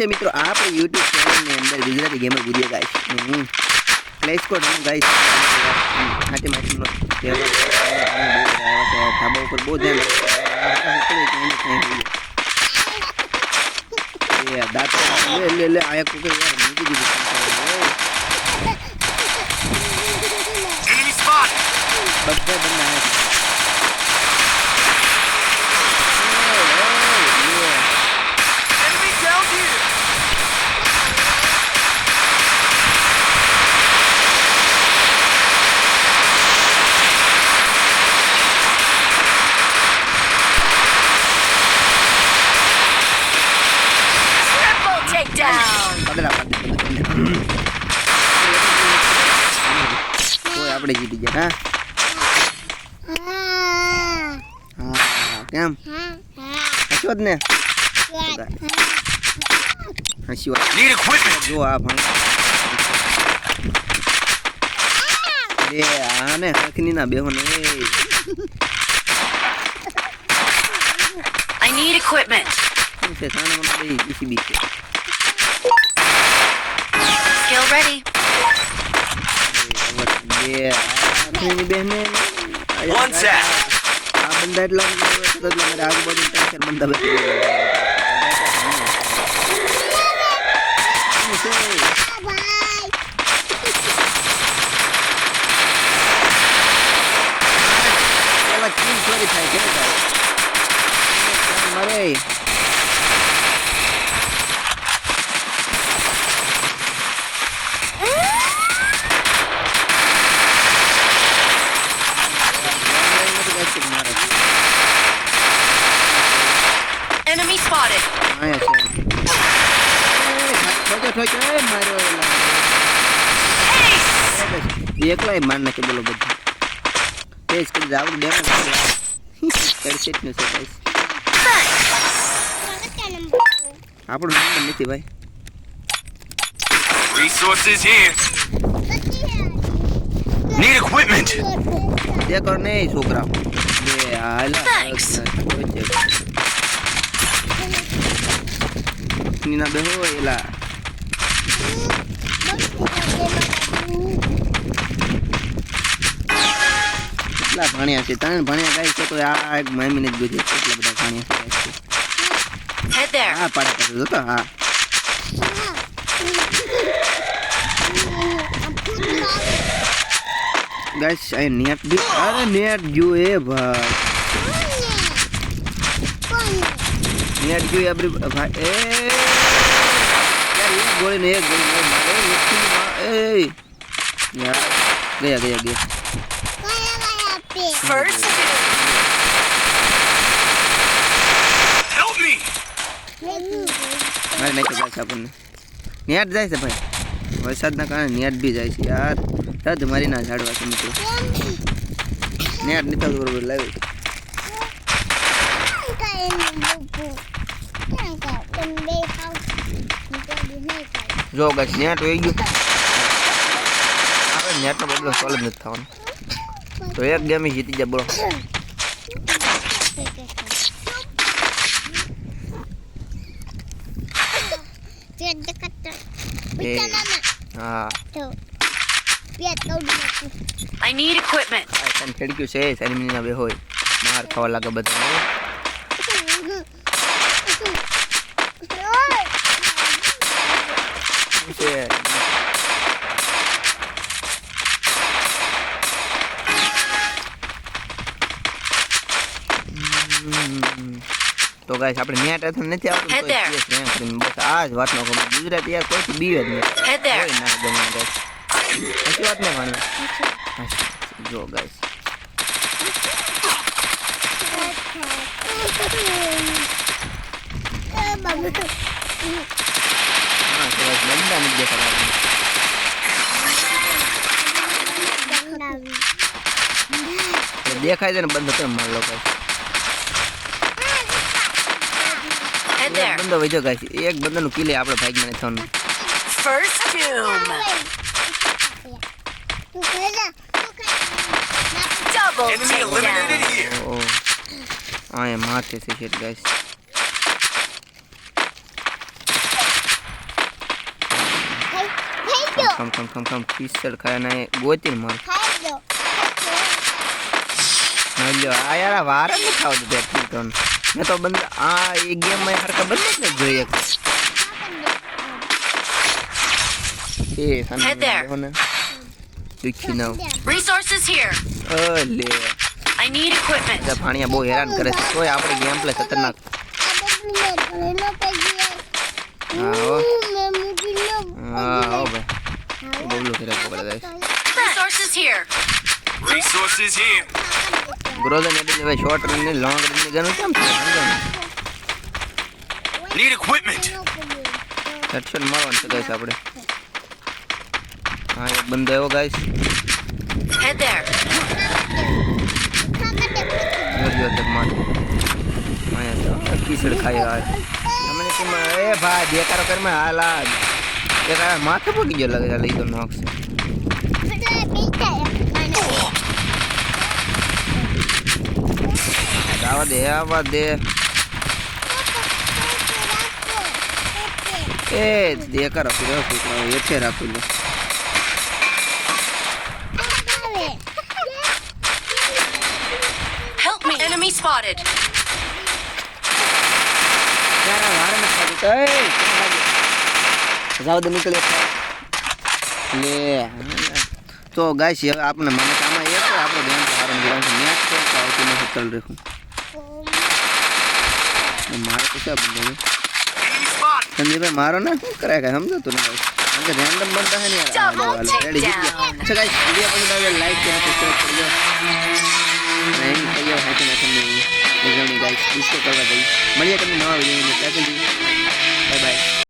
છે મિત્રો આપણે YouTube ચેનલની અંદર ગુજરાતી ગેમર ગુડિયા ગાઈસ હું પ્લે સ્કોર હું ગાઈસ હાથે માસીનો ધાબા ઉપર બહુ ધ્યાન એ દાંત લે આયા કુકે યાર મૂકી દીધું Enemy spot. બધા બંને આયા Enemy down here. Triple takedown. પગલા કોઈ આપણે જીતી ગયા હા કેમ હશો જ ને હસી વાત Need equipment. જો આ ભણ એ આને હકની ના બેહો ને I need equipment. શું છે સાને મને બે જીસીબી છે Skill ready. એ હકની બેહને One tap. આ બંદા એટલા મારે આજુબાજુ ત્રણ ચાર બંદા બેઠા પેલા કિલ ચોરી થાય છે મારે Enemy spotted. આયા છે ઠોકે મારો Ace. એકલાય માર નાખે બોલો બધું તેજ કરી દે આપણે ડેમેજ કરશે ને સે ગાઈસ આપણું નંબર નથી ભાઈ Resources here. Need equipment. દે કર ને છોકરા બે હાલા Thanks. નીના બેહો એલા કેટલા ભણ્યા છે ત્રણ ભણ્યા ગાઈસ છે તો આ એક મામીને જ ગોજે એટલા બધા ભણ્યા છે guys. Head there. હા પાડા કરજો જો તો હા ગાઈસ આ નેટ બી અરે નેટ જો એ ભાઈ નેટ જો આપણી ભાઈ એ યાર એક ગોળી ને મારે એ યાર ગયા First Help me. મારે નહીં જાય છે આપણને નેટ જાય છે ભાઈ વરસાદના કારણે નેટ બી જાય છે યાર તદ મારી ના ઝાડવા છે મિત્રો નેટ નીકળ બરોબર લાવ્યો જો ગાઈસ નેટ હોઈ ગયું આપણે નેટનો પ્રોબ્લેમ સોલ્વ નથી થવાનો તો એક ગેમ જીતી જાય બોલો હા I need equipment. તને ખેડક્યું છે સેરેમનીના બે હોય માર ખાવા લાગે બધા છે તો ગાઈસ આપણે નેટ અથવા નથી આવતું Head there. બસ આ જ વાતનો ખબર ગુજરાતી યાર કોઈથી બીવે જ નહીં Head there. કોઈ ના ગમે ગાઈસ સાચી વાત નહીં માની જો ગાઈસ હા તો ગાઈસ બંદા નથી દેખાતા દેખાય છે ને બંધ કેમ માર લો ગાઈસ Head there. બંદો વજો ગાઈસ એક બંદાનું કિલે આપણે ભાગમાં નથી થવાનું First doom. Double Enemy eliminated takedown. here. Oh, I am hot as shit, guys. ખમ ખીસડ ખાય ને ગોતીને માર લ્યો આ યાર આ વાર જ ખાવ દે બેડમિન્ટન મેં તો બંધ આ એ ગેમ માં હરકા બંધ જ ન જોઈએ એ Head there. સાને દુખી ના Resources here. લે I need equipment. આ પાણીયા બહુ હેરાન કરે છે તોય આપણે ગેમ પ્લે ખતરનાક હા ભાઈ બોલો કરે પકડે Resources here. Resources here. ગ્રોઝન એટલે ભાઈ શોર્ટ રન ને લોંગ રન ની ગન કેમ છે સમજો Need equipment. હેડશોટ મારવાનું છે ગાઈસ આપણે હા એક બંદો આવ્યો ગાઈસ Head there. જો તક માર આયા તો કીસડ ખાય આ અમને ટીમ એ ભાઈ બેકારો કર મે હાલા બેકાર માથે પડી ગયો લાગે લઈ તો નોક્સ આવા દે એ દેકાર રાખો છોકરાઓ એઠે રાખો લે Help me. Enemy spotted. यार वार में खा देता है जाओ दे निकल ले तो गाइस ये आपने મને કામમાં એ તો આપણો ગેમ તો હારન ગ્રાઉન્ડ મેચ તો આવતી નથી ચલ રહ્યું મારે તો सब बोले Enemy spot. संजय भाई मारो ना શું કરાય સમજો તું ને ગાइस हमके रैंडम बनता है नहीं यार रेडी जीत गया अच्छा गाइस वीडियो पसंद आया लाइक करो सब्सक्राइब करो नहीं कहियो है कि नहीं गाइस इसको करवा दई મળીએ તમને નવા વિડિયો में बाय बाय